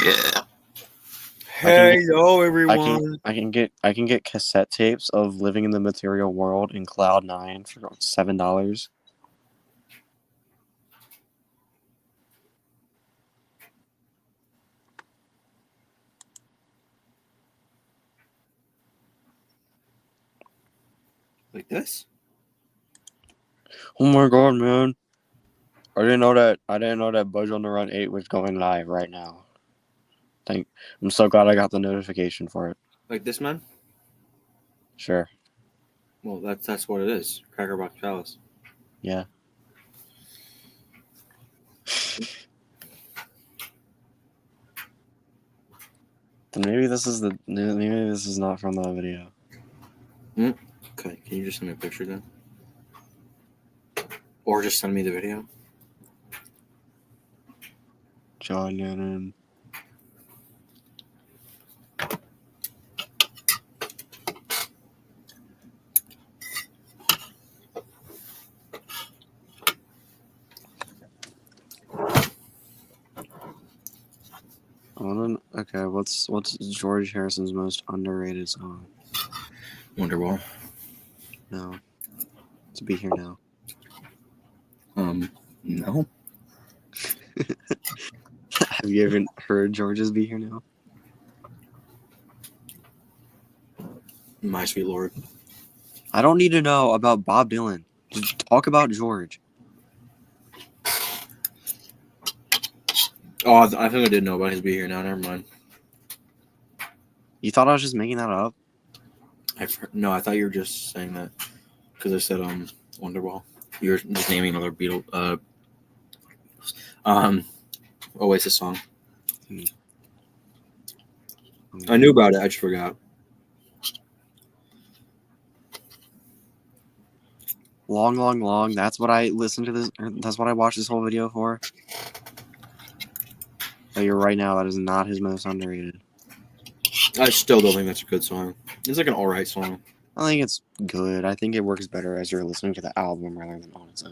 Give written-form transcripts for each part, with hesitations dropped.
Yeah. Hello, everyone. I can get cassette tapes of Living in the Material World in Cloud 9 for $7. Like this? Oh my god, man! I didn't know that Budge on the Run 8 was going live right now. I'm so glad I got the notification for it. Like this, man? Sure. Well, that's what it is. Crackerbox Palace. Yeah. Then maybe this is not from the video. Okay, can you just send me a picture then? Or just send me the video? John Lennon. Okay, what's George Harrison's most underrated song? Wonderwall. No. To Be Here Now. No. Have you ever heard George's Be Here Now? My Sweet Lord. I don't need to know about Bob Dylan. Just talk about George. Oh, I think I did know about his Be Here Now. Never mind. You thought I was just making that up? No, I thought you were just saying that because I said Wonderwall. You were just naming another Beatles Oasis song. I knew about it. I just forgot. Long, long, long. That's what I listened to this. That's what I watched this whole video for. But you're right now. That is not his most underrated. I still don't think that's a good song. It's like an alright song. I think it's good. I think it works better as you're listening to the album rather than on its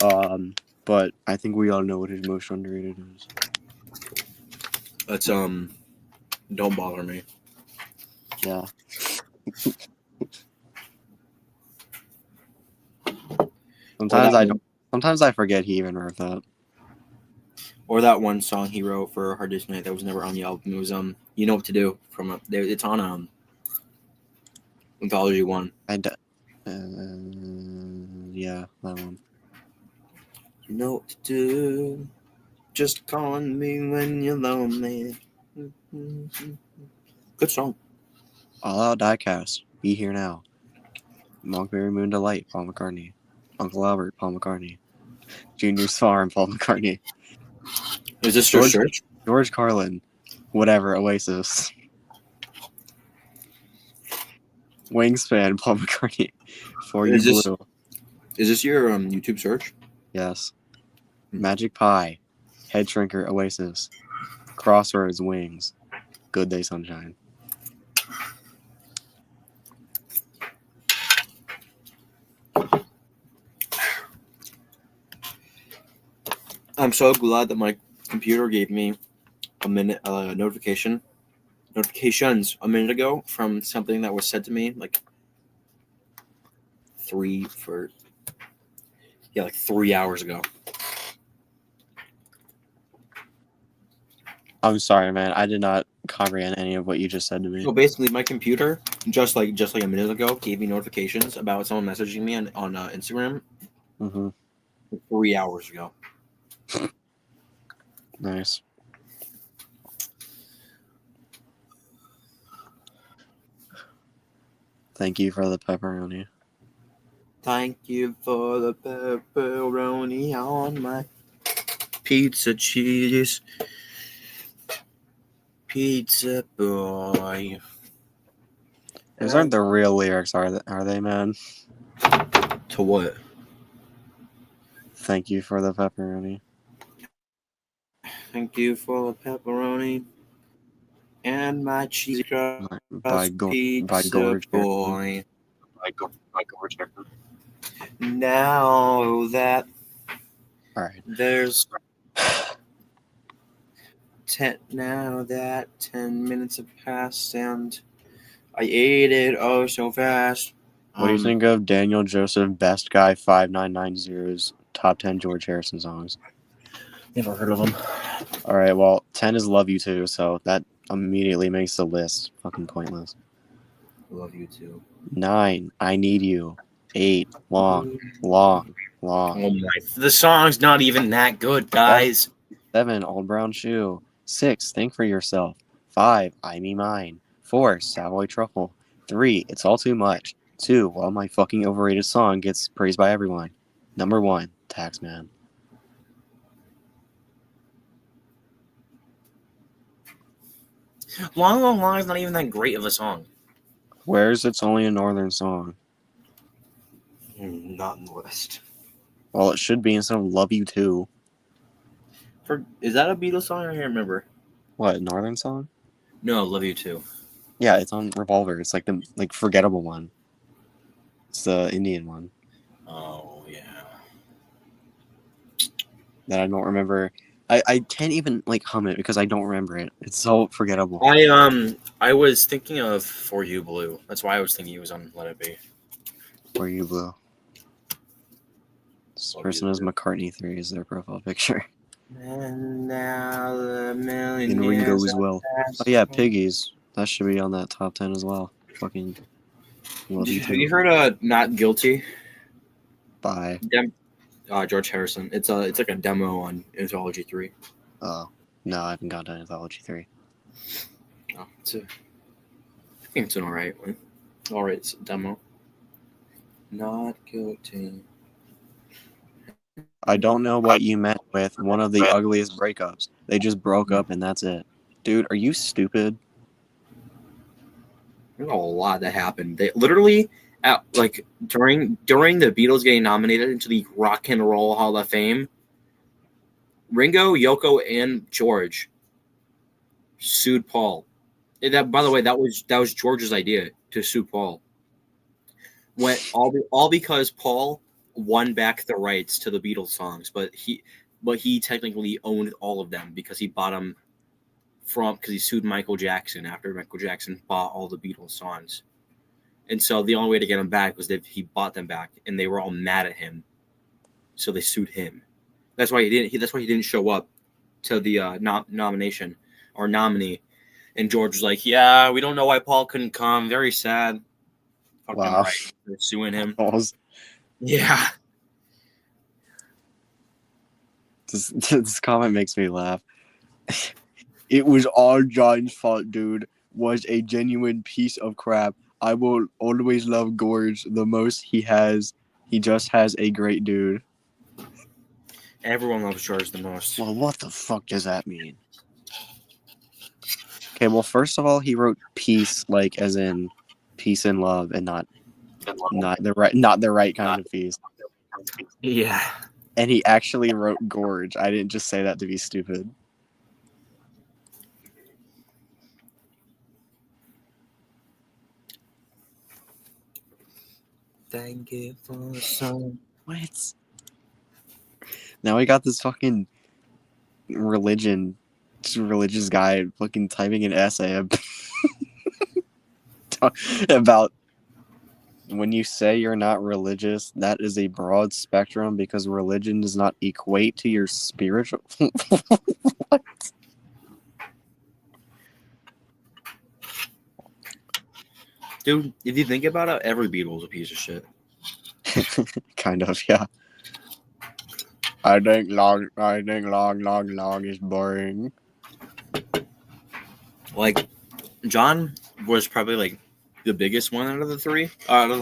own. But I think we all know what his most underrated is. That's Don't Bother Me. Yeah. Sometimes I forget he even wrote that. Or that one song he wrote for Hard Day's Night that was never on the album. It was You Know What to Do from it's on Anthology 1. Yeah, that one. You know what to do. Just call me when you're lonely. Good song. All Out Diecast. Be Here Now. Monkberry Moon Delight. Paul McCartney. Uncle Albert. Paul McCartney. Junior's Farm. Paul McCartney. Is this your search? George Carlin. Whatever. Oasis. Wingspan. Paul McCartney. For You Blue. Is this your YouTube search? Yes. Magic Pie. Head Shrinker. Oasis. Crossroads. Wings. Good Day Sunshine. I'm so glad that my computer gave me notifications a minute ago from something that was said to me like 3 hours ago. I'm sorry, man. I did not comprehend any of what you just said to me. So basically, my computer just like a minute ago gave me notifications about someone messaging me on Instagram. 3 hours ago. Nice. Thank you for the pepperoni. Thank you for the pepperoni on my pizza cheese. Pizza boy. Those aren't the real lyrics, are they, man? To what? Thank you for the pepperoni. Thank you for the pepperoni and my cheese crust by Gorge boy. By Gorge. Now that all right, there's now that 10 minutes have passed and I ate it so fast. What do you think of Daniel Joseph Best Guy 5990's top 10 George Harrison songs? Never heard of him. All right, well, 10 is Love You Too, so that immediately makes the list fucking pointless. Love You Too. 9, I Need You. 8, Long. Oh my! The song's not even that good, guys. 7, Old Brown Shoe. 6, Think for Yourself. 5, I Me Mine. 4, Savoy Truffle. 3, It's All Too Much. 2, Well, My Fucking Overrated Song Gets Praised by Everyone. Number 1, Taxman. Long, Long, Long is not even that great of a song. Where's It's Only a Northern Song? Not in the list. Well, it should be instead of Love You Too. Is that a Beatles song? I can't remember. What, Northern Song? No, Love You Too. Yeah, it's on Revolver. It's like the forgettable one. It's the Indian one. Oh yeah. That I don't remember. I can't even hum it because I don't remember it. It's so forgettable. I was thinking of For You Blue. That's why I was thinking he was on Let It Be. For You Blue. This person is McCartney 3 is their profile picture. And now the million And Ringo years as well. Oh yeah, Piggies. That should be on that top 10 as well. Fucking love you too. Have you heard Not Guilty? By George Harrison. It's like a demo on Anthology 3. Oh. No, I haven't gone to Anthology 3. Oh, I think it's an alright one. Alright demo. Not Guilty. I don't know what you meant with one of the ugliest breakups. They just broke up and that's it. Dude, are you stupid? There's a lot that happened. They literally during the Beatles getting nominated into the Rock and Roll Hall of Fame, Ringo, Yoko, and George sued Paul. That, by the way, that was George's idea to sue Paul. All because Paul won back the rights to the Beatles songs, but he technically owned all of them because he bought them because he sued Michael Jackson after Michael Jackson bought all the Beatles songs. And so the only way to get them back was that he bought them back, and they were all mad at him. So they sued him. That's why he didn't show up to the nomination or nominee. And George was like, "Yeah, we don't know why Paul couldn't come. Very sad." Wow. Right. They're suing him. Yeah. This comment makes me laugh. It was all John's fault, dude. Was a genuine piece of crap. I will always love Gorge the most. He just has a great dude. Everyone loves George the most. Well, what the fuck does that mean? Okay, well, first of all, he wrote peace, as in peace and love, and not the right kind of peace. Yeah. And he actually wrote Gorge. I didn't just say that to be stupid. Thank you for the song. What? Now we got this fucking religious guy fucking typing an essay about when you say you're not religious, that is a broad spectrum because religion does not equate to your spiritual. What? Dude, if you think about it, every Beatle is a piece of shit. Kind of, yeah. I think long is boring. John was probably the biggest one out of the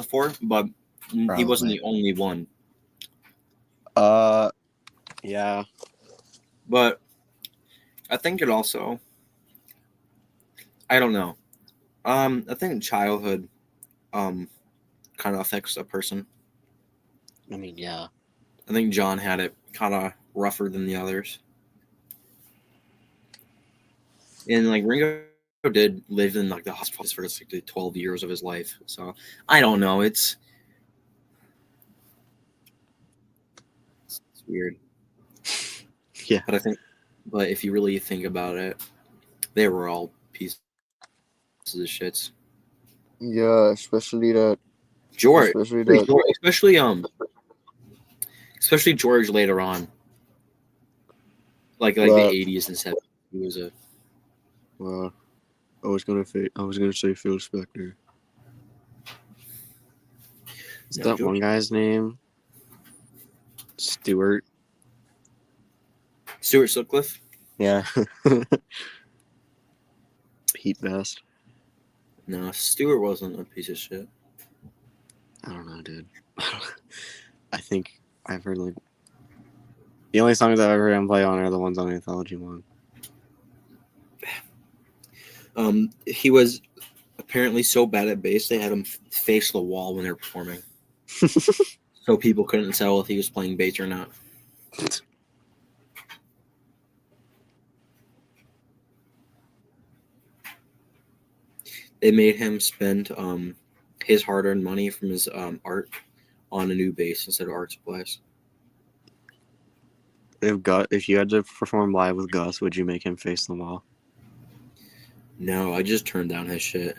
four, but probably. He wasn't the only one. Yeah. But I think it also, I don't know. I think childhood kind of affects a person. I mean, yeah. I think John had it kind of rougher than the others. And Ringo did live in the hospital for the 12 years of his life. So I don't know. It's weird. Yeah. But I think But if you really think about it, they were all pieces of shits. Yeah, especially that. George, Especially that. especially George later on, like the Well, 80s and 70s. He was a well, I was gonna say Phil Spector. Is no that one George. guy's name? Stewart. Stuart Sutcliffe. Yeah. Pete Best. No, Stewart wasn't a piece of shit. I don't know, dude. I think I've heard like the only songs I've ever heard him play on are the ones on Anthology 1. He was apparently so bad at bass they had him face the wall when they were performing, so people couldn't tell if he was playing bass or not. They made him spend his hard-earned money from his art on a new bass instead of art supplies. If you had to perform live with Gus, would you make him face the wall? No, I just turned down his shit.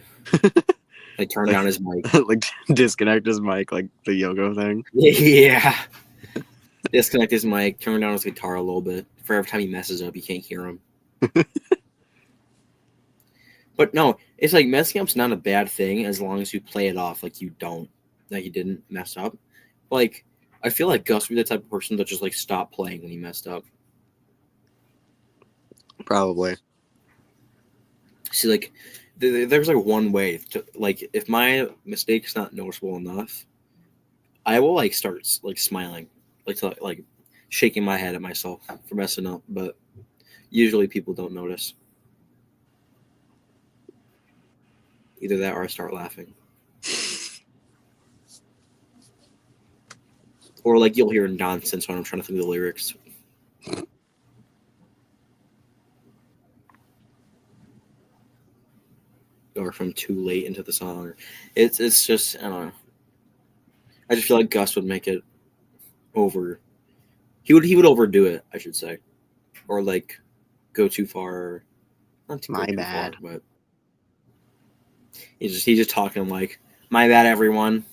I turned down his mic. Like disconnect his mic, like the Yogo thing. Yeah. Disconnect his mic, turn down his guitar a little bit. For every time he messes up, you can't hear him. But no, it's like messing up's not a bad thing as long as you play it off like you don't, that you didn't mess up. Like, I feel like Gus would be the type of person that just like stop playing when he messed up. Probably. See, like, there's like one way to, like, if my mistake's not noticeable enough, I will like start like smiling, like shaking my head at myself for messing up. But usually people don't notice. Either that or I start laughing. Or like you'll hear nonsense when I'm trying to think of the lyrics. Or if I'm too late into the song. It's just, I don't know. I just feel like Gus would make it over. He would overdo it, I should say. Or like go too far. Not to go My too bad. far, but he's just talking like, my bad everyone.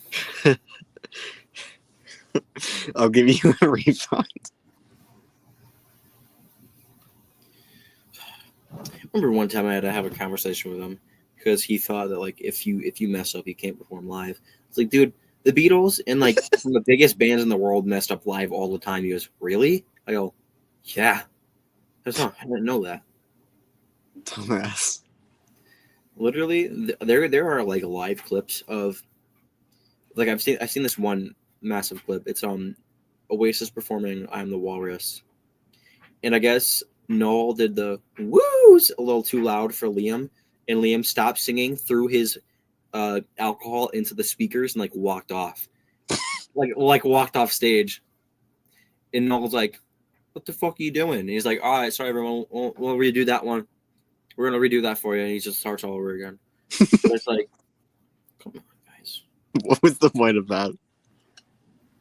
I'll give you a refund. I remember one time I had to have a conversation with him because he thought that like if you mess up you can't perform live. It's like, dude, the Beatles and like some of the biggest bands in the world messed up live all the time. He goes, really? I go, yeah. That's not. I didn't know that. Dumbass. Literally, there are like live clips of like I've seen this one massive clip. It's Oasis performing "I'm the Walrus," and I guess Noel did the woos a little too loud for Liam, and Liam stopped singing, threw his alcohol into the speakers, and like walked off, like walked off stage. And Noel's like, "What the fuck are you doing?" And he's like, "All right, sorry everyone, we'll redo that one. We're gonna redo that for you." And he just starts all over again. But it's like, come on, guys. What was the point of that?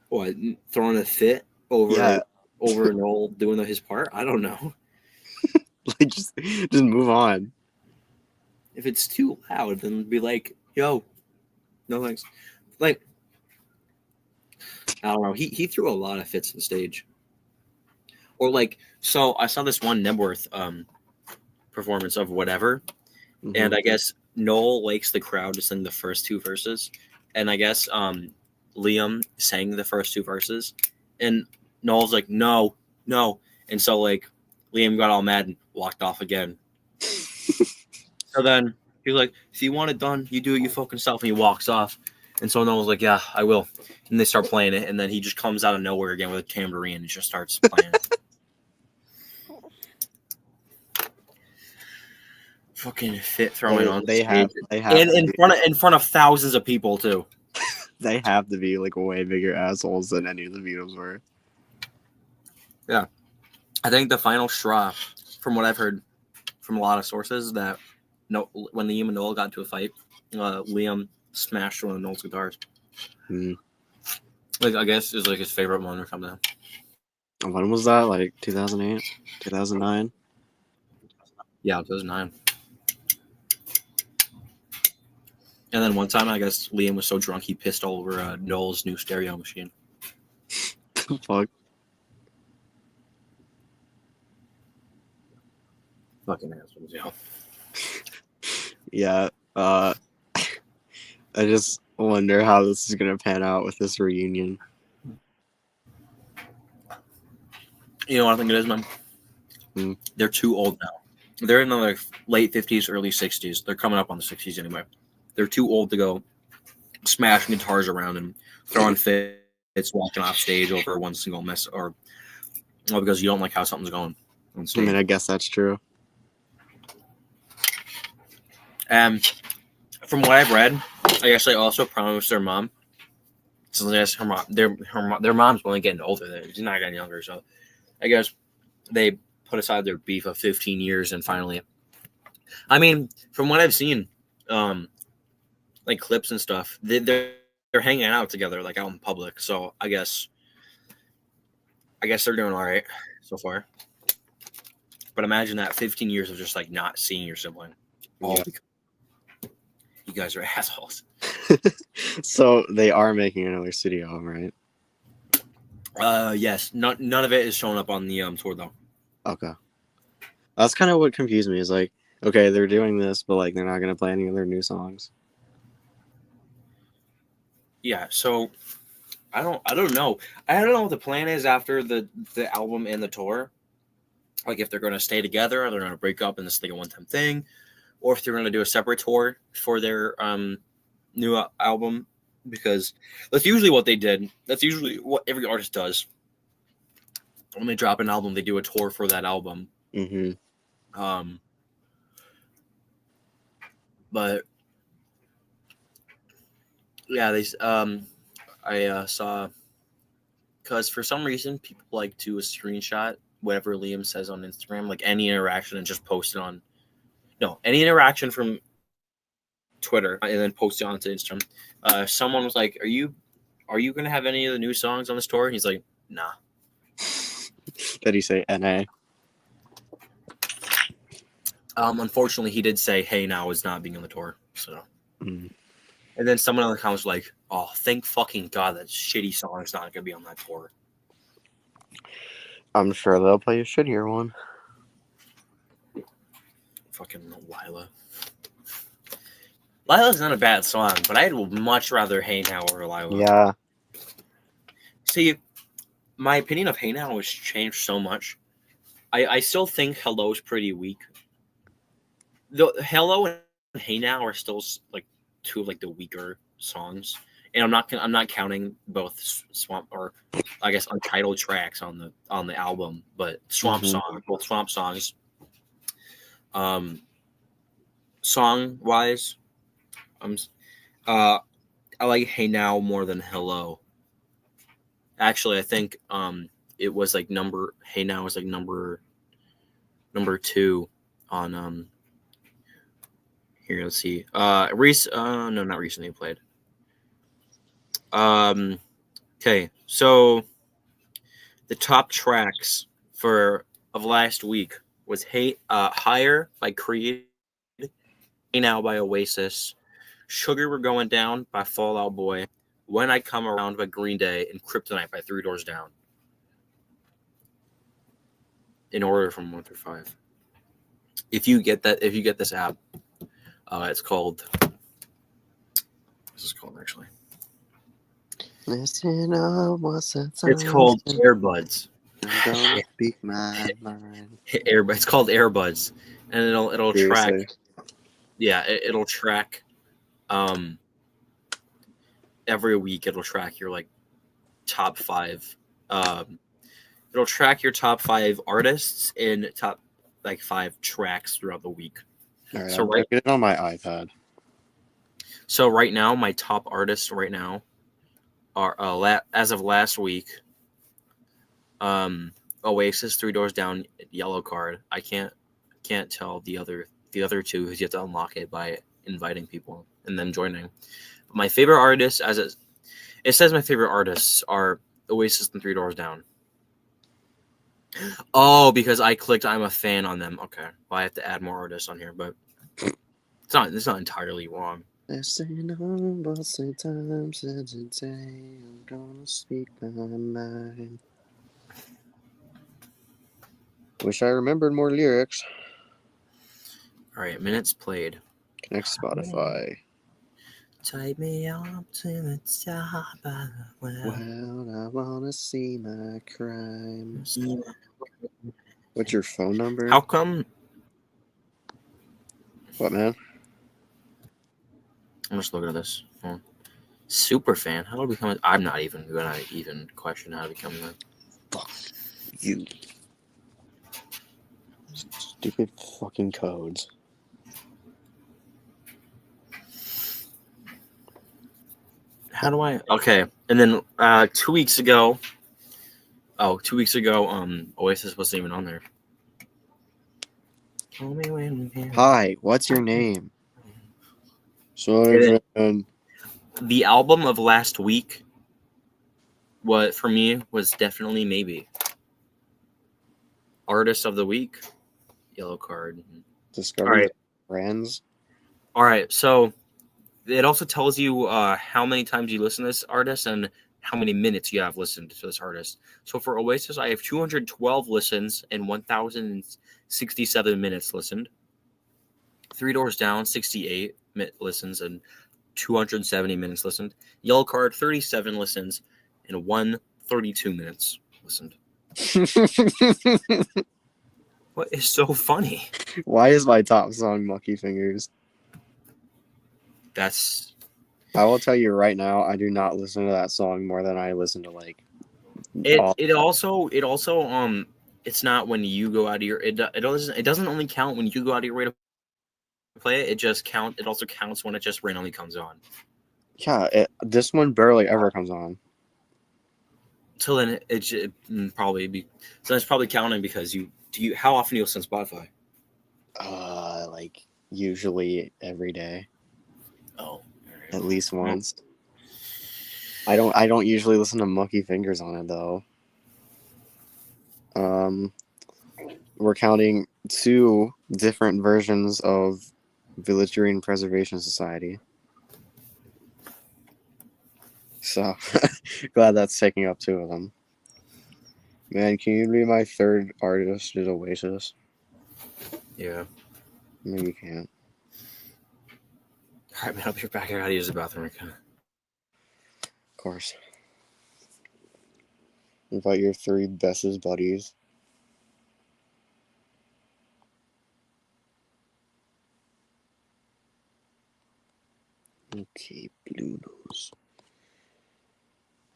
What, throwing a fit over Noel doing his part? I don't know. Like just move on. If it's too loud, then be like, yo, no thanks. Like, I don't know. He threw a lot of fits on stage. Or like, so I saw this one Nebworth performance of Whatever, Mhm. and I guess Noel likes the crowd to sing the first two verses, and I guess Liam sang the first two verses, and Noel's like, no, and so like Liam got all mad and walked off again. So then he's like, if you want it done, you do it you fucking self, and he walks off. And so Noel's like, yeah, I will. And they start playing it, and then he just comes out of nowhere again with a tambourine and just starts playing. Fucking fit throwing on They stage. have And to in front of thousands of people too. they have to be like way bigger assholes than any of the Beatles were. Yeah. I think the final straw, from what I've heard from a lot of sources, that when Liam and Noel got into a fight, Liam smashed one of Noel's guitars. Hmm. Like, I guess it was like his favorite one or something. When was that? Like 2008, 2009? Yeah, 2009. And then one time, I guess Liam was so drunk he pissed all over Noel's new stereo machine. Fuck. Fucking assholes, yeah. Yeah. I just wonder how this is gonna pan out with this reunion. You know what I think it is, man? Hmm. They're too old now. They're in the like, late 50s, early 60s. They're coming up on the 60s anyway. They're too old to go smashing guitars around and throwing fits, walking off stage over one single mess, or well, because you don't like how something's going on I stage. mean, I guess that's true. And from what I've read, I guess they also promised their mom. So I guess their mom's only getting older. She's not getting younger. So I guess they put aside their beef of 15 years and finally. I mean, from what I've seen, like clips and stuff, they're hanging out together, like out in public. So I guess they're doing all right so far. But imagine that 15 years of just like not seeing your sibling. All Yeah. because you guys are assholes. So they are making another studio album, right? Yes. None of it is showing up on the tour though. Okay. That's kind of what confused me. Is like, okay, they're doing this, but like they're not gonna play any of their new songs. Yeah. So I don't know. I don't know what the plan is after the album and the tour. Like if they're going to stay together, or they're going to break up and this is like a one-time thing, or if they're going to do a separate tour for their new album, because that's usually what they did. That's usually what every artist does. When they drop an album, they do a tour for that album. Mm-hmm. But yeah, I saw, because for some reason people like to screenshot whatever Liam says on Instagram, like any interaction, and just post it on. No, any interaction from Twitter and then post it onto Instagram. Someone was like, "Are you gonna have any of the new songs on this tour?" And he's like, "Nah." Did he say NA? Unfortunately, he did say, "Hey, now is not being on the tour." So, Mm. and then someone in the comments was like, "Oh, thank fucking God that shitty song is not gonna be on that tour." I'm sure they'll play a shittier one. Fucking Lila. Lila's not a bad song, but I'd much rather Hey Now over Lila. Yeah. See, my opinion of Hey Now has changed so much. I still think Hello is pretty weak. The Hello and Hey Now are still like two of like the weaker songs, and I'm not counting both Swamp, or I guess untitled tracks on the album, but Swamp song, both Swamp songs. Song wise, I like Hey Now more than Hello. Actually, I think it was like Hey Now was like number 2 on here, let's see. No, not recently played. Okay, so the top tracks of last week was Higher by Creed, Hey Now by Oasis, Sugar We're Going Down by Fall Out Boy, When I Come Around by Green Day, and Kryptonite by Three Doors Down. In order from 1 through 5. If you get this app, it's called. This is called actually. Listen up, what's that song? It's called Airbuds. Don't speak my mind. It's called Airbuds, and it'll track. Seriously. Yeah, it'll track. Every week it'll track your like top 5. It'll track your top 5 artists and top like 5 tracks throughout the week. All right, So I'll get it on my iPad. So right now, my top artists right now are as of last week. Oasis, Three Doors Down, Yellow Card. I can't tell the other 2 who's yet to unlock it by inviting people and them joining. But my favorite artists, it says my favorite artists are Oasis and Three Doors Down. Oh, because I clicked I'm a fan on them. Okay. Well, I have to add more artists on here, but it's not entirely wrong. Times a day, I'm gonna speak my mind. Wish I remembered more lyrics. All right, minutes played. Connect Spotify. Take me up to the top of the well. Well, I wanna see my crime. What's your phone number? How come? What, man? I'm just looking at this. Super fan. How do I become? I'm not even gonna even question how to become that. Fuck you. Stupid fucking codes. How do I? Okay, and then 2 weeks ago. Oh, 2 weeks ago, Oasis wasn't even on there. Hi, what's your name? Sorry, friend. The album of last week, what for me was definitely maybe artist of the week, Yellow Card. Discovering All right. friends. All right, so it also tells you how many times you listen to this artist and how many minutes you have listened to this artist. So for Oasis, I have 212 listens and 1,067 minutes listened. Three Doors Down, 68 listens and 270 minutes listened. Yellow Card, 37 listens and 132 minutes listened. What is so funny? Why is my top song Mucky Fingers? That's I will tell you right now, I do not listen to that song more than I listen to like. it also it's not when you go out of your it doesn't only count when you go out of your way to play it. It also counts when it just randomly comes on. Yeah, this one barely ever comes on. So then it probably be so it's probably counting because how often do you listen to Spotify? Like usually every day, Oh, at least once. I don't usually listen to Mucky Fingers on it though. We're counting 2 different versions of Village Green Preservation Society. So glad that's taking up 2 of them. Man, can you be my third artist is Oasis? Yeah. No, you can't. All right, man. I'll be back. I gotta use the bathroom again. Of course. Invite your 3 bestest buddies. Okay, Blue Nose.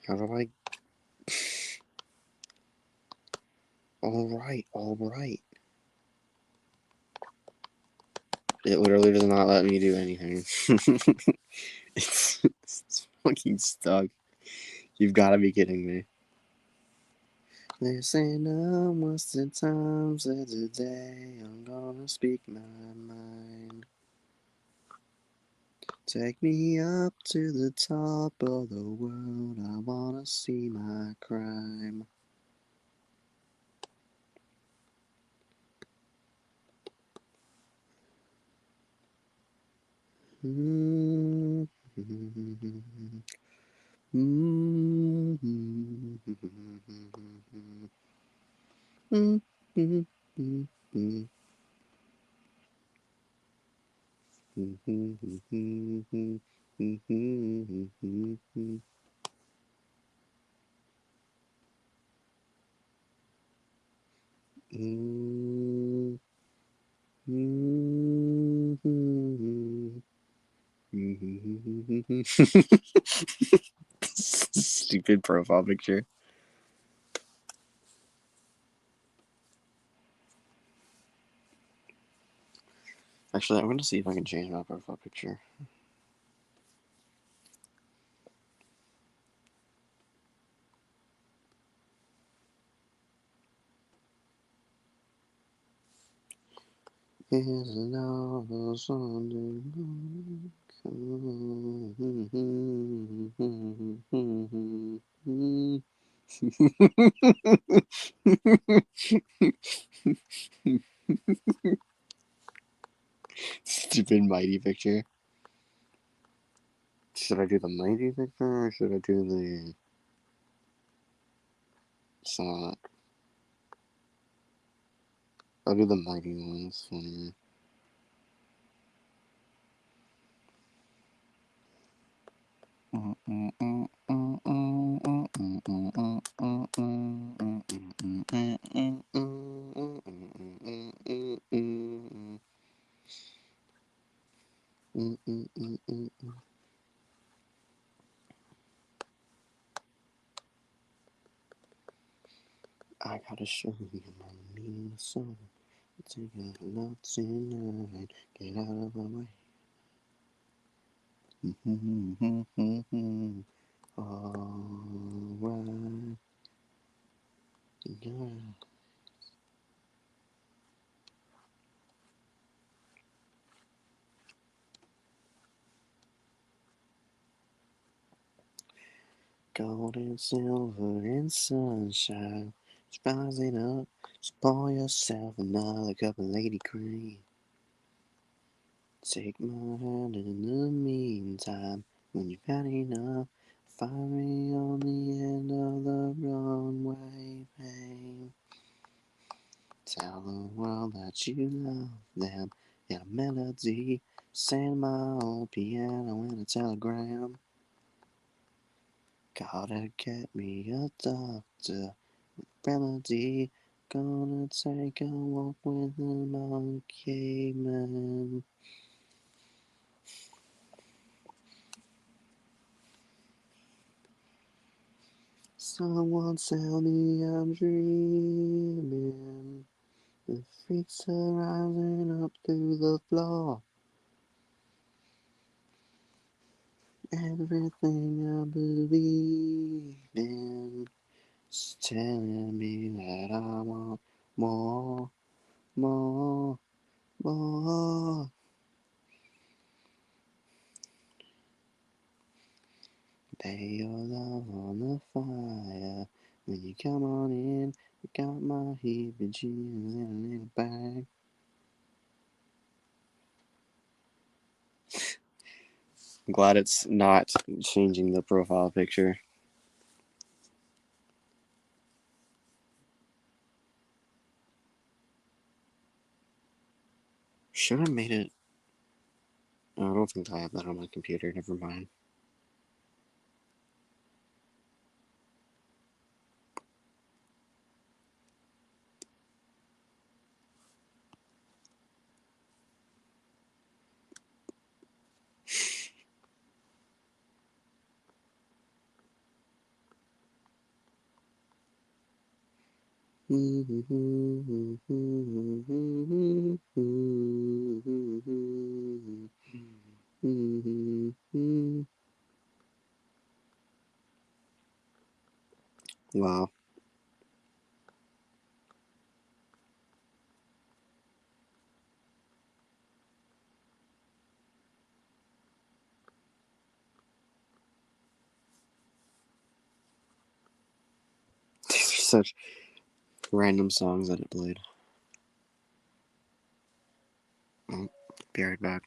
How do I... Alright. It literally does not let me do anything. it's fucking stuck. You've got to be kidding me. They say no most of the times of the day I'm gonna speak my mind. Take me up to the top of the world, I wanna see my crime. Stupid profile picture. Actually, I'm gonna see if I can change my profile picture. Is it all Sunday morning? Stupid mighty picture. Should I do the mighty picture or should I do the Sonic? I'll do the mighty ones. I gotta show you my meaning song. Take a look tonight. Get out of my way. Alright. Yeah. Gold and silver and sunshine. It's rising up. So pour yourself another cup of Lady Cream. Take my hand in the meantime. When you've had enough, find me on the end of the runway, babe. Tell the world that you love them. In a melody, send my old piano in a telegram. Gotta get me a doctor, remedy. Gonna take a walk with the monkey man. Someone tell me I'm dreaming. The freaks are rising up through the floor. Everything I believe in is telling me that I want more, more, more. Lay your love on the fire. When you come on in, you got my heebie-jeebies in a little bag. I'm glad it's not changing the profile picture. Should have made it. Oh, I don't think I have that on my computer. Never mind. Wow. These are such random songs that it played. Oh, be right back.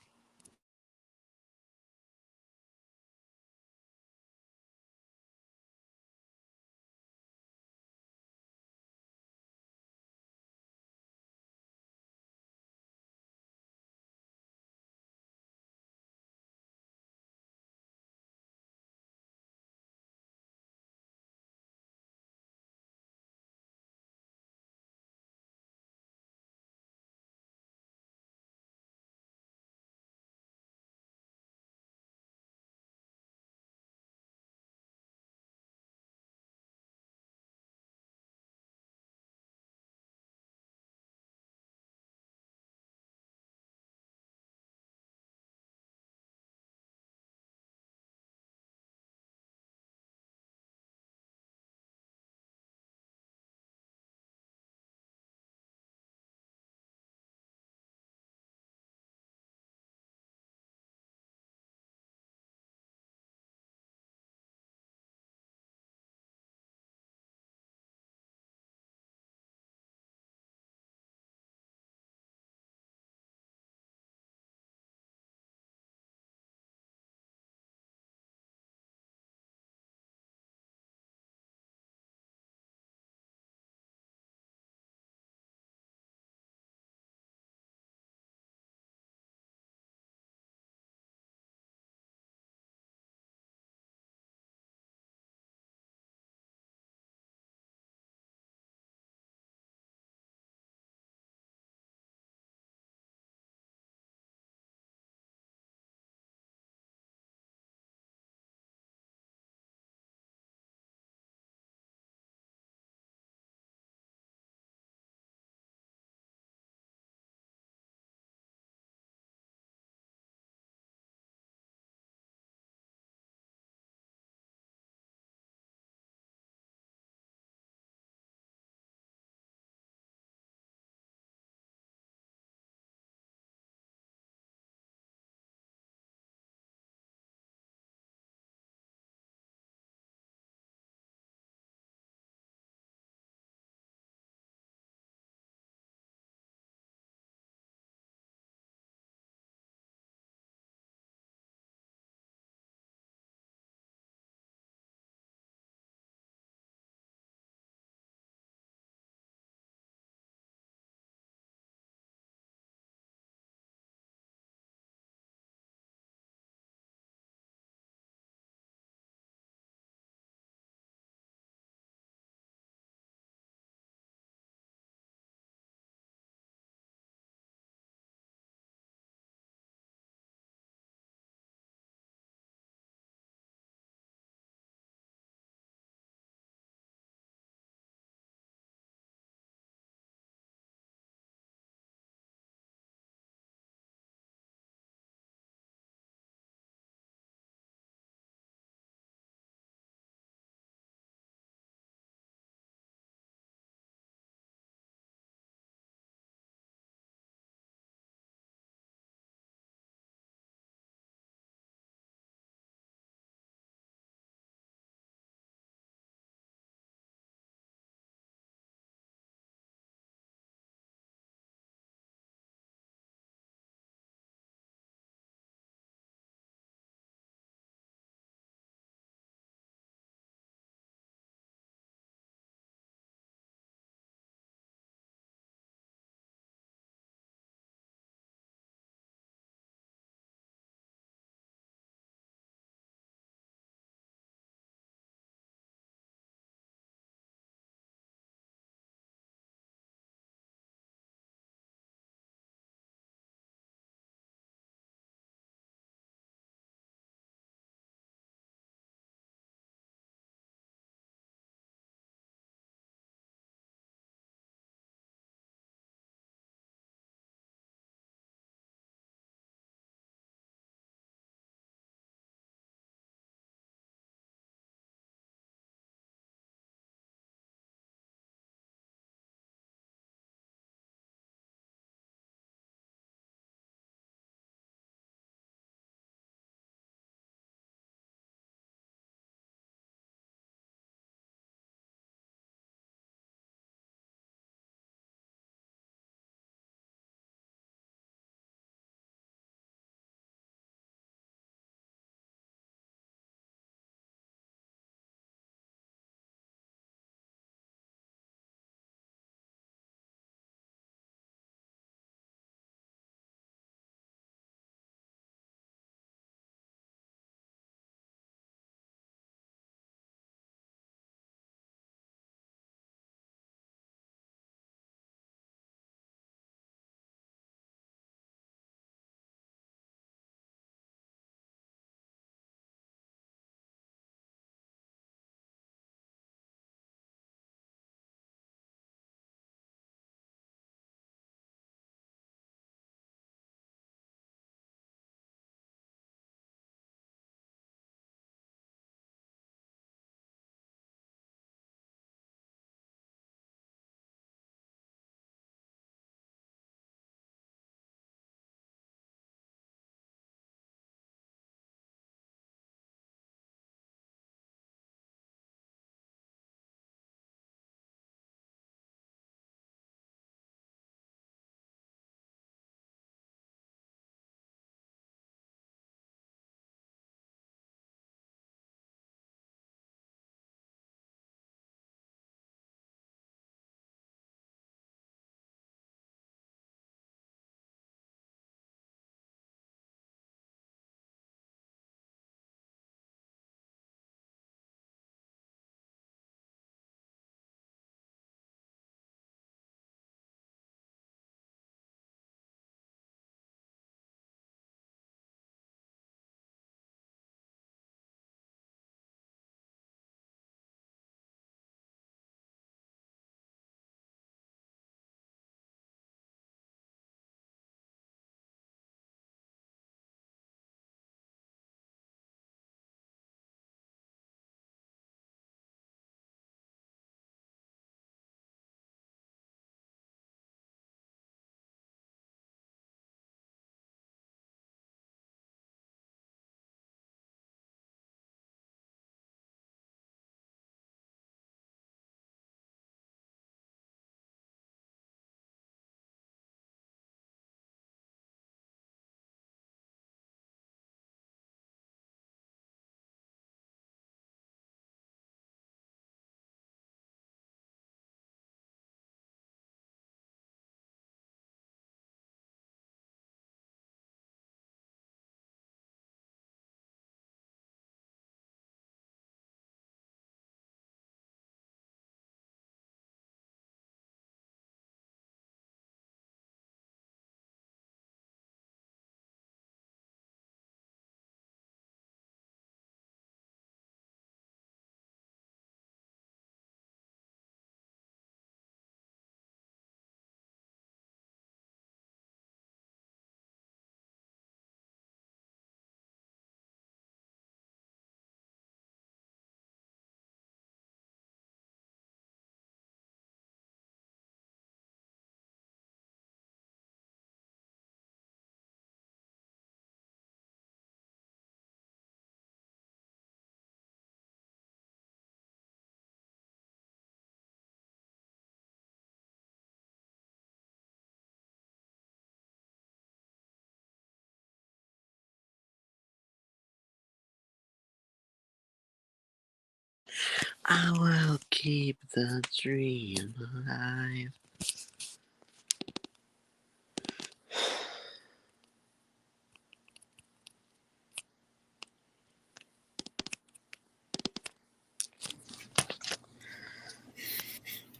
I will keep the dream alive.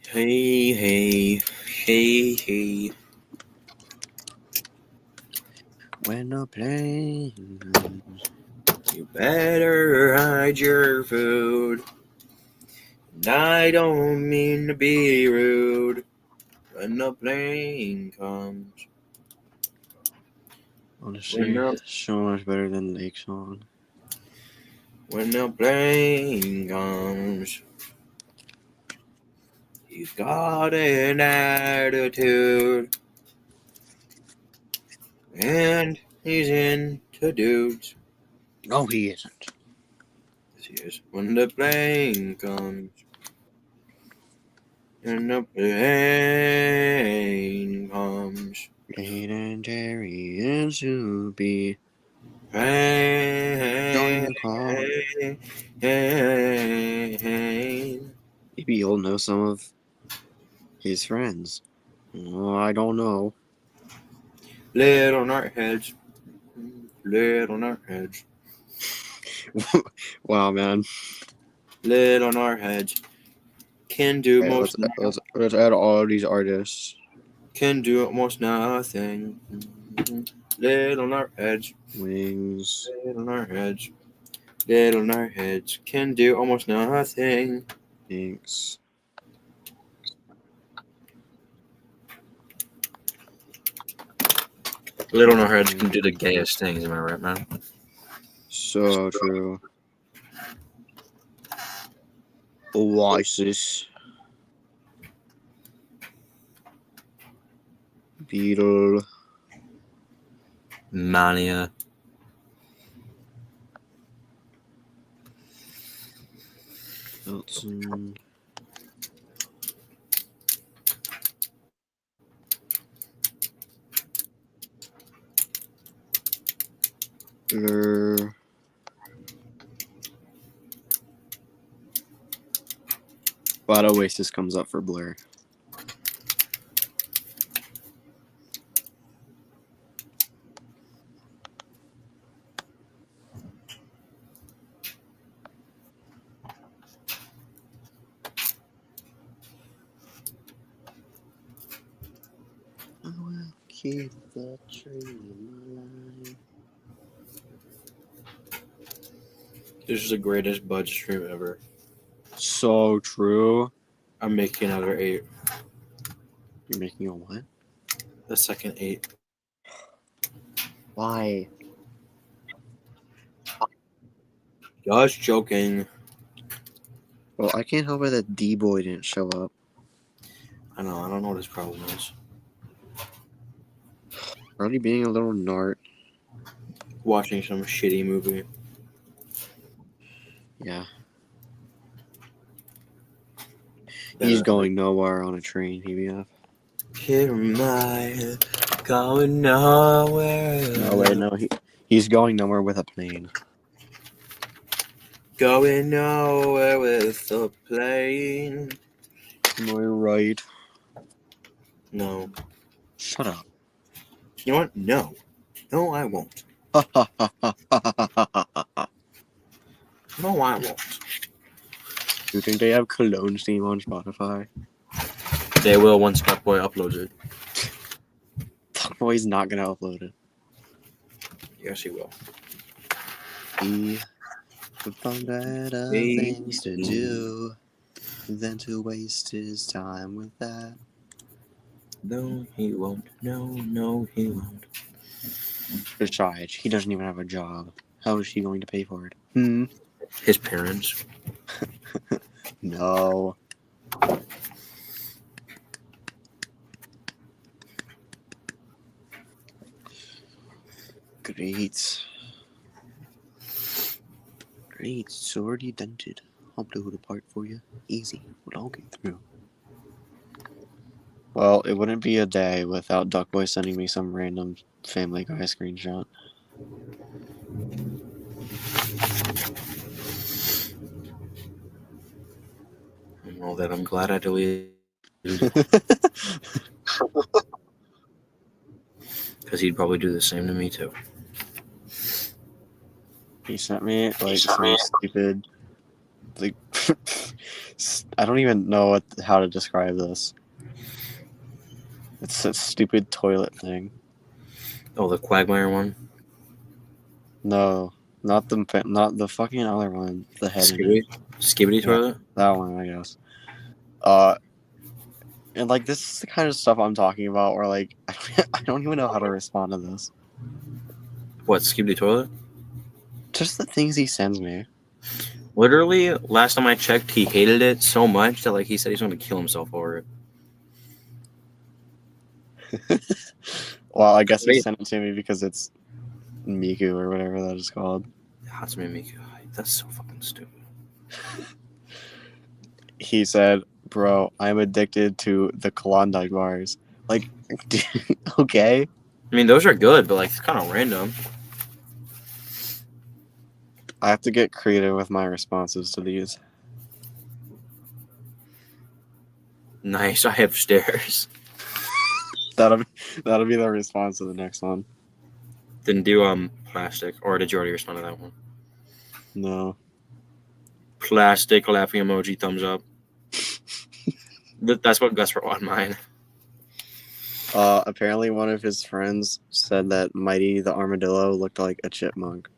Hey, hey, hey, hey. When the plane comes. You better hide your food. And I don't mean to be rude. When the plane comes. Honestly, When so much better than Lake Song. the plane comes. He's got an attitude. And he's into dudes. No, he isn't. Yes, he is. When the plane comes. And the plane comes. Kate and Jerry and Snoopy Hey, join the call. hey, hey, hey. Maybe you'll know some of his friends. Oh, I don't know. Little nartheads. Little nartheads. Wow, man. Little nartheads. Can do Okay, most let's add all these artists. can do almost nothing. Little nartheads. Wings. Little nartheads. Little nartheads can do almost nothing. Inks. Little nartheads can do the gayest things, am I right, man? So true. Oasis. Beetle. Mania. Elton. Blur. But Oasis comes up for Blur. I will keep the dream alive. This is the greatest Bud stream ever. So true. I'm making another 8. You're making a what? The second 8. Why? Just joking. Well, I can't help it that D-Boy didn't show up. I know. I don't know what his problem is. Already being a little nart. Watching some shitty movie. Yeah. He's going nowhere on a train, EBF. Here am I, going nowhere. No, wait, no. He's going nowhere with a plane. Going nowhere with a plane. Am I right? No. Shut up. You know what? No. No, I won't. Ha ha No, I won't. Do you think they have Cologne Steam on Spotify? They will once Duckboy uploads it. Boy's not gonna upload it. Yes, he will. He would find better Hey. things to do than to waste his time with that. No, he won't. No, he won't. Besides, he doesn't even have a job. How is he going to pay for it? His parents. No. Great. Great. It's already dented. I'll blow it apart for you. Easy. We'll all get through. Well, it wouldn't be a day without Duckboy sending me some random Family Guy screenshot. Well, then I'm glad I deleted because he'd probably do the same to me too. He sent me like some stupid, like I don't even know how to describe this. It's a stupid toilet thing. Oh, the Quagmire one? No, not the fucking other one. The head in it. Skibidi Yeah. toilet? That one, I guess. And like this is the kind of stuff I'm talking about, where like I don't even know how to respond to this. What, Skibidi toilet? Just the things he sends me. Literally, last time I checked, he hated it so much that like he said he's going to kill himself over it. Well, I guess he Wait. sent it to me because it's Miku or whatever that is called. Hatsune Miku. That's so fucking stupid. He said, "Bro, I'm addicted to the Klondike bars." Like, okay. I mean, those are good, but like it's kind of random. I have to get creative with my responses to these. Nice. I have stairs. That'll be the response to the next one. Didn't do plastic, or did you already respond to that one? No. Plastic laughing emoji, thumbs up. That's what Gus wrote on mine. Apparently one of his friends said that Mighty the Armadillo looked like a chipmunk.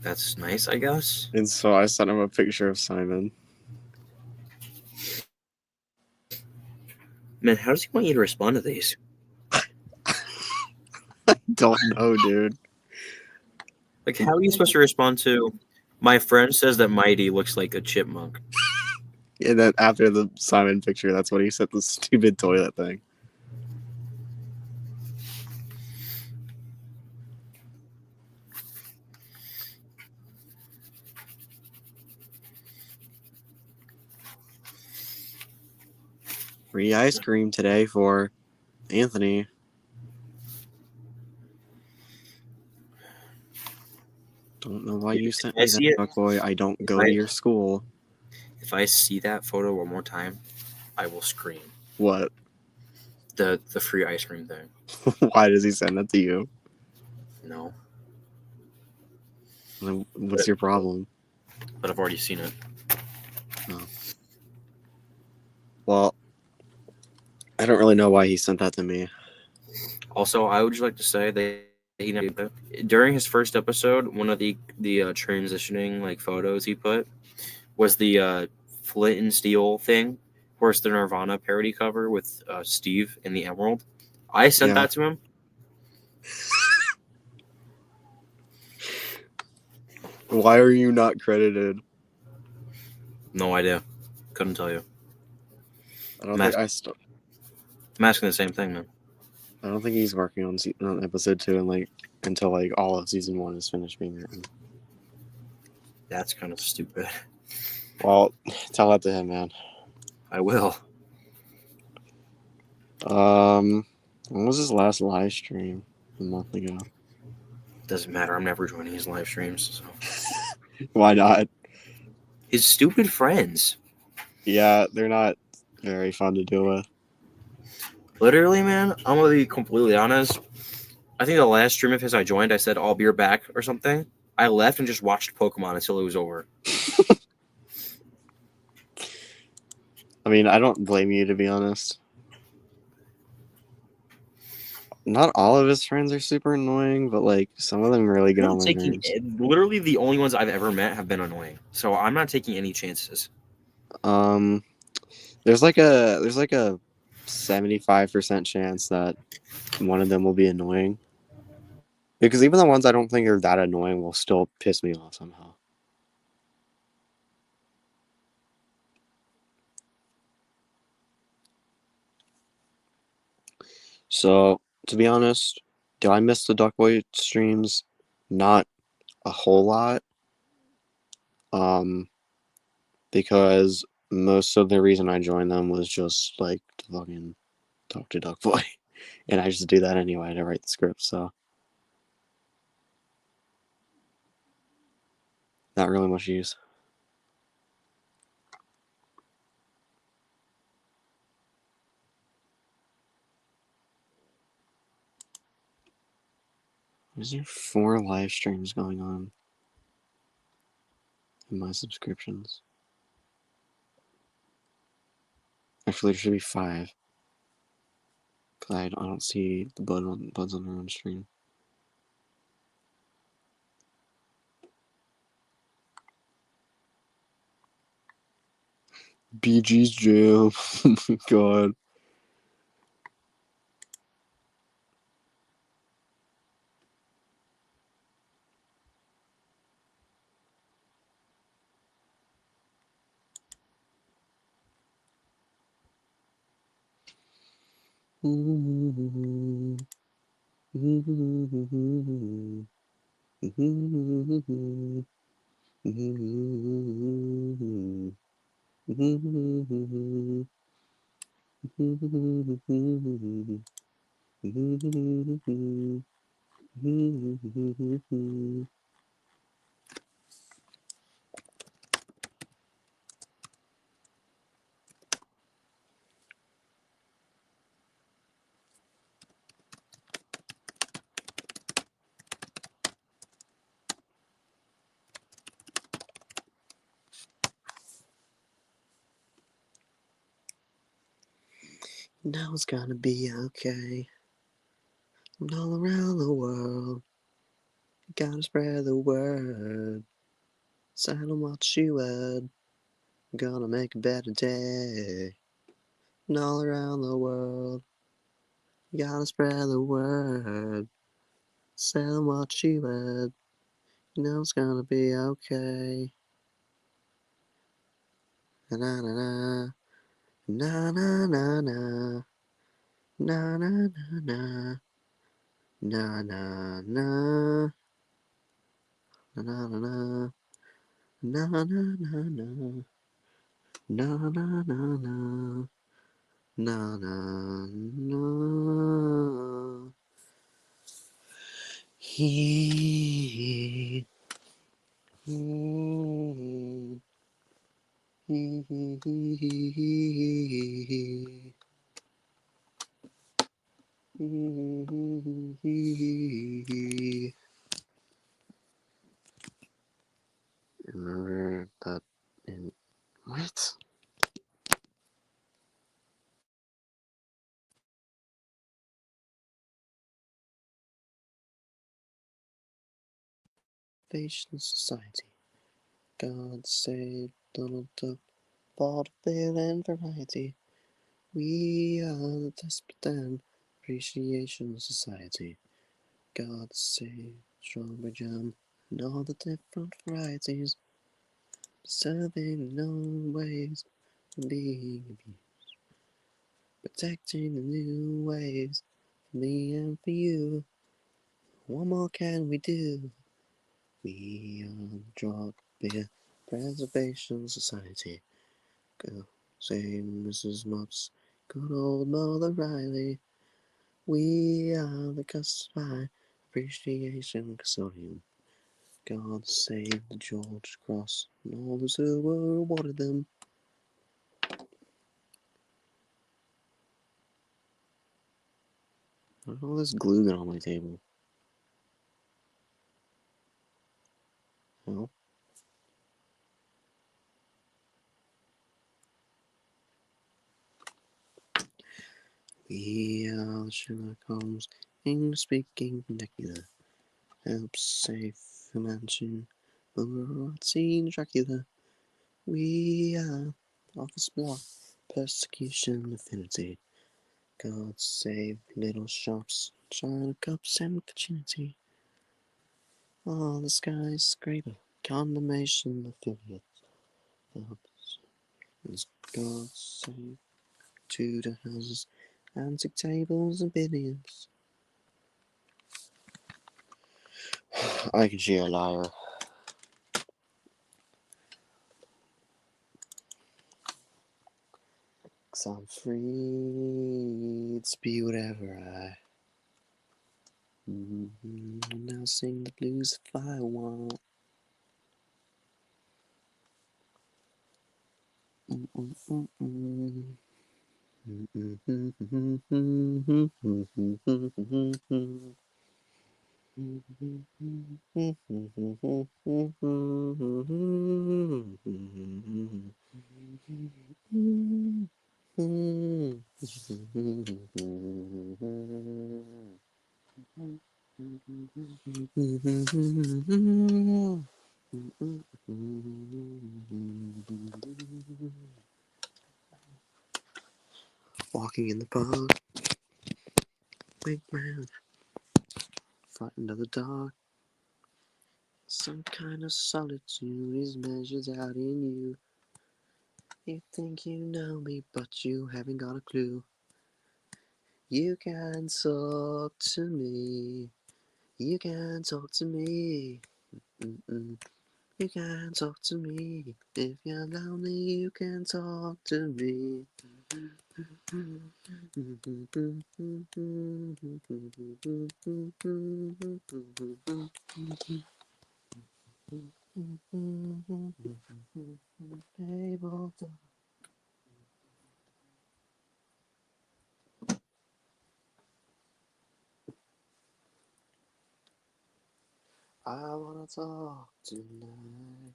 That's nice, I guess. And so I sent him a picture of Simon. Man, how does he want you to respond to these? Don't know, dude. Like, how are you supposed to respond to? My friend says that Mighty looks like a chipmunk. And then after the Simon picture, that's what he said, the stupid toilet thing. Free ice cream today for Anthony. Don't know why you sent me that, Duck Boy. I don't go to your school. If I see that photo one more time, I will scream. What? The free ice cream thing. Why does he send that to you? No. What's your problem? But I've already seen it. Oh. Well, I don't really know why he sent that to me. Also, I would just like to say that during his first episode, one of the transitioning like photos he put was the Flint and Steel thing, where it's the Nirvana parody cover with Steve in the Emerald. I sent that to him. Why are you not credited? No idea. Couldn't tell you. I'm asking the same thing, man. I don't think he's working on episode 2 and until all of season 1 is finished being written. That's kind of stupid. Well, tell that to him, man. I will. When was his last live stream? A month ago. Doesn't matter. I'm never joining his live streams. So. Why not? His stupid friends. Yeah, they're not very fun to deal with. Literally, man, I'm gonna be completely honest. I think the last stream of his I joined, I said I'll be back or something. I left and just watched Pokemon until it was over. I mean, I don't blame you, to be honest. Not all of his friends are super annoying, but some of them really get on my nerves. Literally, the only ones I've ever met have been annoying, so I'm not taking any chances. There's like a 75% chance that one of them will be annoying, because even the ones I don't think are that annoying will still piss me off somehow. So, to be honest, do I miss the Duckboy streams? Not a whole lot. Because most of the reason I joined them was just to fucking talk to Duckboy. And I just do that anyway to write the script, so not really much use. Is there 4 live streams going on in my subscriptions? Actually, there should be 5. Cause I don't see the buds on their own stream. BG's jail. Oh my god. Now it's gonna be okay. And all around the world, you gotta spread the word. Sign on what you heard. Gonna make a better day. And all around the world, you gotta spread the word. Say what you heard. You know it's gonna be okay. Na na na na na na na na na na na na na na. Na na na na na na na na na na na na na na. He he Remember that in what? Fashion Society. God save Donald Duck, vaudeville and variety. We are the Desperate Dan Appreciation Society. God save strawberry jam and all the different varieties. Serving no ways of being abused. Protecting the new ways for me and for you. What more can we do? We are the Drug Beer Preservation Society. Go say Mrs. Mott's good old Mother Riley. We are the Custard Appreciation Custodian. God save the George Cross and all those who awarded them. All this glue got on my table. Well, we are Sherlock Holmes, English-speaking vernacular. Help save a mansion over seen Dracula. We are Office Block, Persecution Affinity. God save little shops, China cups and virginity. Oh, the skyscraper, condemnation affiliate. God save Tudor houses, antique tables and billiards. I can see a liar. Cause I'm free to be whatever I. Now sing the blues if I want. Walking in the park, big man, frightened of the dark. Some kind of solitude is measured out in you. You think you know me, but you haven't got a clue. You can talk to me. You can talk to me. Mm-mm. You can talk to me. If you're lonely, you can talk to me. Able to. I wanna talk tonight.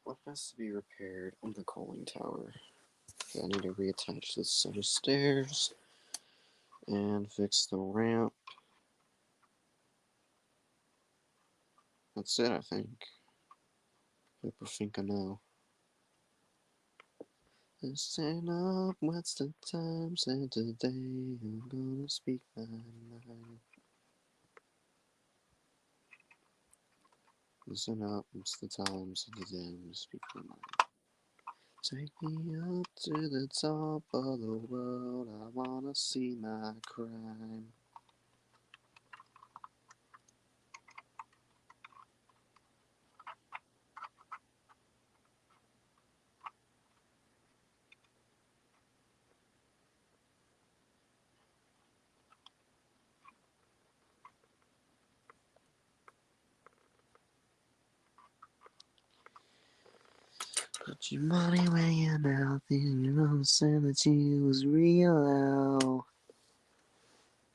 What has to be repaired on the cooling tower? Okay, I need to reattach this set of stairs and fix the ramp. That's it, I think. People think I know. Stand up, what's the time? Said today I'm gonna speak my mind. Listen up, it's the time, said today I'm gonna speak my mind. Take me up to the top of the world, I wanna see my crime. Put your money where your mouth is, you understand that you was real now.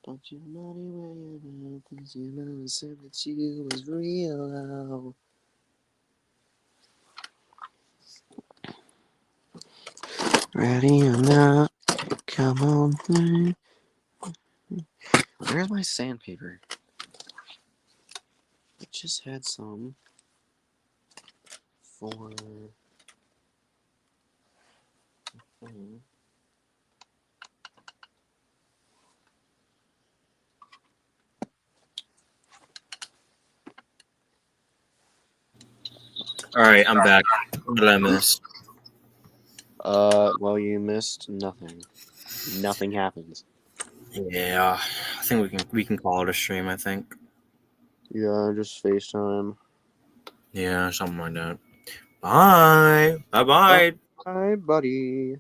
Put your money where your mouth is, you understand that you was real now. Ready or not, come on through. Where's my sandpaper? I just had some for. All right, I'm back. What did I miss? Well, you missed nothing. Nothing happens. Yeah, I think we can call it a stream. I think. Yeah, just FaceTime. Yeah, something like that. Bye. Bye. Bye. Bye, buddy.